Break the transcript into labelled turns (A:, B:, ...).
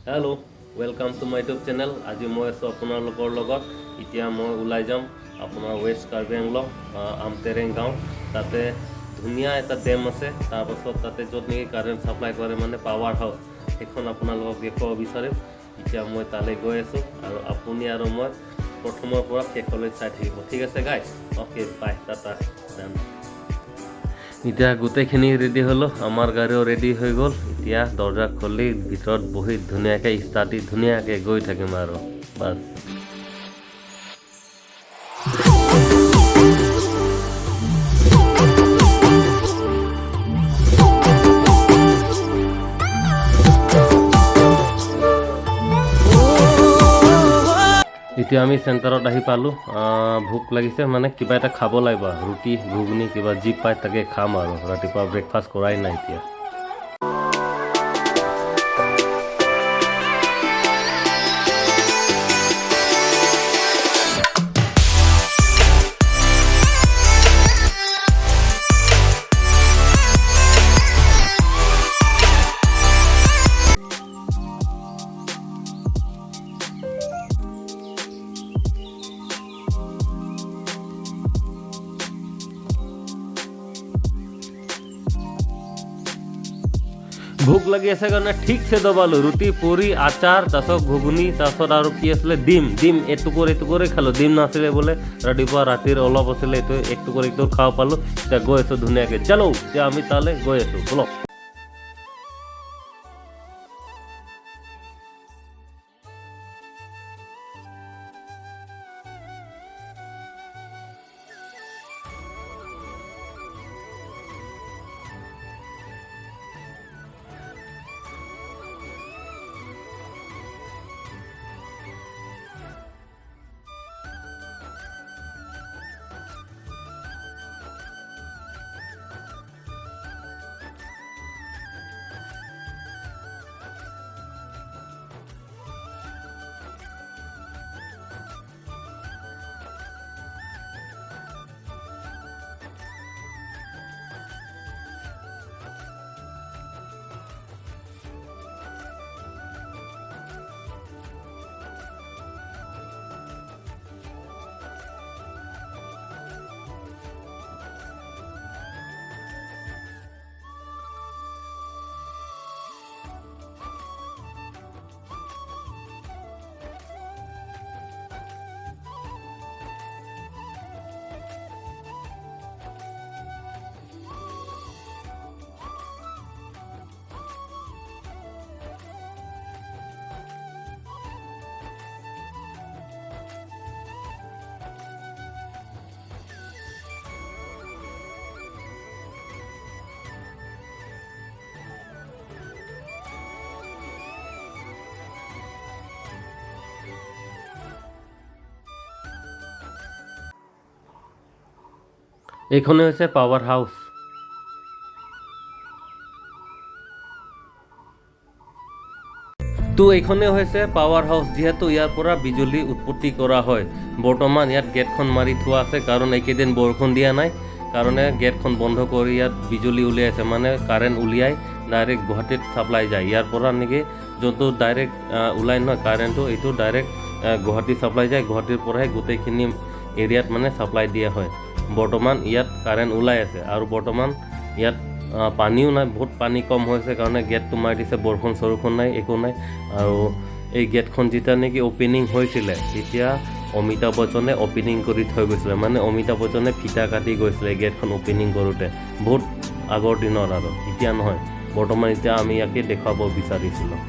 A: Hello' welcome to my YouTube channel. আজি মই আছোঁ আপোনালোকৰ লগত। এতিয়া মই ওলাই যাম আপোনাৰ ৱেষ্ট কাৰ্বি আংলং আমটেৰেং গাঁও। তাতে ধুনীয়া এটা ডেম আছে, তাৰপাছত তাতে য'ত নেকি কাৰেণ্ট ছাপ্লাই কৰে মানে পাৱাৰ হাউচ, সেইখন আপোনালোকক দেখুৱাব বিচাৰিম। এতিয়া মই তালৈ গৈ আছোঁ আৰু আপুনি আৰু মই প্ৰথমৰ পৰা শেষলৈ চাই থাকিব। ঠিক আছে গাইজ, অ'কে বাই, টাটা। এতিয়া গোটেইখিনি ৰেডি হ'লোঁ, আমাৰ গাড়ীও ৰেডি হৈ গ'ল। এতিয়া দৰ্জা খুলি ভিতৰত বহি ধুনীয়াকৈ ষ্টাৰ্ট দি ধুনীয়াকৈ গৈ থাকিম আৰু বাছ। এতিয়া আমি চেণ্টাৰত আহি পালোঁ। ভোক লাগিছে, মানে কিবা এটা খাব লাগিব, ৰুটি ঘুগুনি কিবা যি পায় তাকে খাম আৰু। ৰাতিপুৱা ব্ৰেকফাষ্ট কৰাই নাই এতিয়া। ভোক লাগি আছে কাৰণে ঠিকছে দবালোঁ, ৰুটি পুৰি আচাৰ, তাৰপিছত ঘুগুনি, তাৰপিছত আৰু কি আছিলে ডিম এটুকুৰ খালোঁ। ডিম নাছিলে বোলে ৰাতিপুৱা, ৰাতিৰ অলপ আছিলে, এইটো একটুকুৰ খাব পালোঁ। এতিয়া গৈ আছোঁ ধুনীয়াকৈ। চলো, এতিয়া আমি তালৈ গৈ আছোঁ, বলক। এইখনে হৈছে পাৱাৰ হাউচ। তো এইখনে হৈছে পাৱাৰ হাউচ, যিহেতু ইয়াৰ পৰা বিজুলী উৎপত্তি কৰা হয়। বৰ্তমান ইয়াত গেটখন মাৰি থোৱা আছে, কাৰণ এইকেইদিন বৰষুণ দিয়া নাই কাৰণে গেটখন বন্ধ কৰি ইয়াত বিজুলী উলিয়াইছে, মানে কাৰেণ্ট উলিয়াই ডাইৰেক্ট গুৱাহাটীত ছাপ্লাই যায়। ইয়াৰ পৰা নেকি যোনটো ডাইৰেক্ট ওলাই নহয় কাৰেণ্টটো, এইটো ডাইৰেক্ট গুৱাহাটী ছাপ্লাই যায়। গুৱাহাটীৰ পৰাহে গোটেইখিনি এৰিয়াত মানে ছাপ্লাই দিয়া হয়। বৰ্তমান ইয়াত কাৰেণ্ট ওলাই আছে, আৰু বৰ্তমান ইয়াত পানীও নাই, বহুত পানী কম হৈছে কাৰণে গেটটো মাৰি দিছে। বৰষুণ চৰষুণ নাই, একো নাই। আৰু এই গেটখন যেতিয়া নেকি অ'পেনিং হৈছিলে, তেতিয়া অমিতাভ বচ্চনে অ'পেনিং কৰি থৈ গৈছিলে, মানে অমিতাভ বচ্চনে ফিটা কাটি গৈছিলে গেটখন অ'পেনিং কৰোঁতে, বহুত আগৰ দিনত আৰু, এতিয়া নহয়। বৰ্তমান এতিয়া আমি ইয়াকে দেখুৱাব বিচাৰিছিলোঁ।